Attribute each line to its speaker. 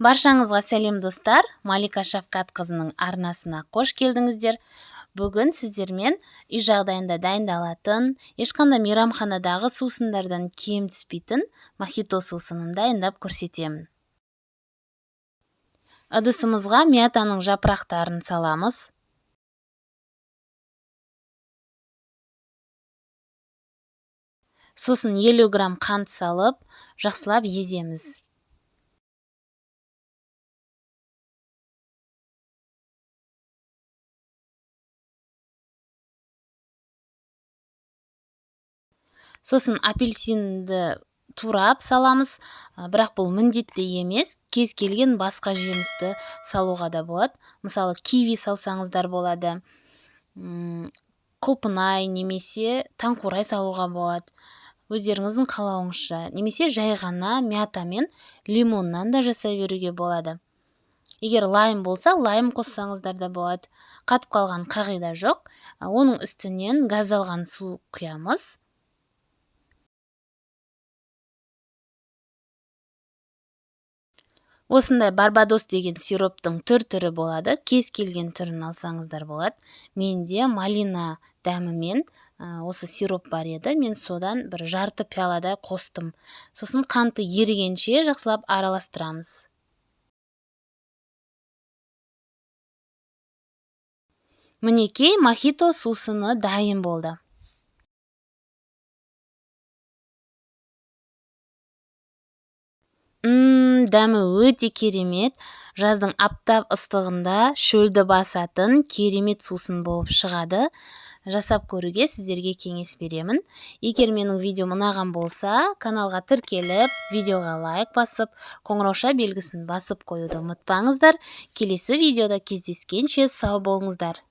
Speaker 1: Баршаңызға сәлем достар, Малика Шавкат қызының арнасына қош келдіңіздер. Бүгін сіздермен үй жағдайында дайындалатын, ешқандай мейрамханадағы сусындардан кем түспейтін мохито сусынын дайындап көрсетемін. Ыдысымызға мятаның жапырақтарын саламыз. Сосын 50 грамм қант салып, жақсылап еземіз. Сосын апельсинді турап саламыз, бірақ бұл міндетті емес, кез келген басқа жемісті салуға да болады. Мысалы, киви салсаңыздар болады, құлпынай немесе таңқурай салуға болады. Өздеріңіздің қалауыңызша, немесе жай ғана мята мен лимоннан да жасай беруге болады. Егер лайм болса, лайм қоссаңыздар да болады. Қатып қалған қағида жоқ. Оның үстінен газдалған су құямыз. Осындай барбадос деген сироптың түрі болады. Кез келген түрін алсаңыздар болады. Менде малина дәмімен осы сироп бар еді. Мен содан бір жарты пиаладай қостым. Сосын қанты ерігенше жақсылап араластырамыз. Мінекей мохито сусыны дайын болды. Дәмі өте керемет. Жаздың аптап ыстығында шөлді басатын керемет сусын болып шығады. Жасап көруге сіздерге кеңес беремін. Егер менің видеом ұнаған болса, каналға тіркеліп, видеоға лайк басып, қоңырауша белгісін басып қоюды ұмытпаңыздар. Келесі видеода кездескенше сау болыңыздар.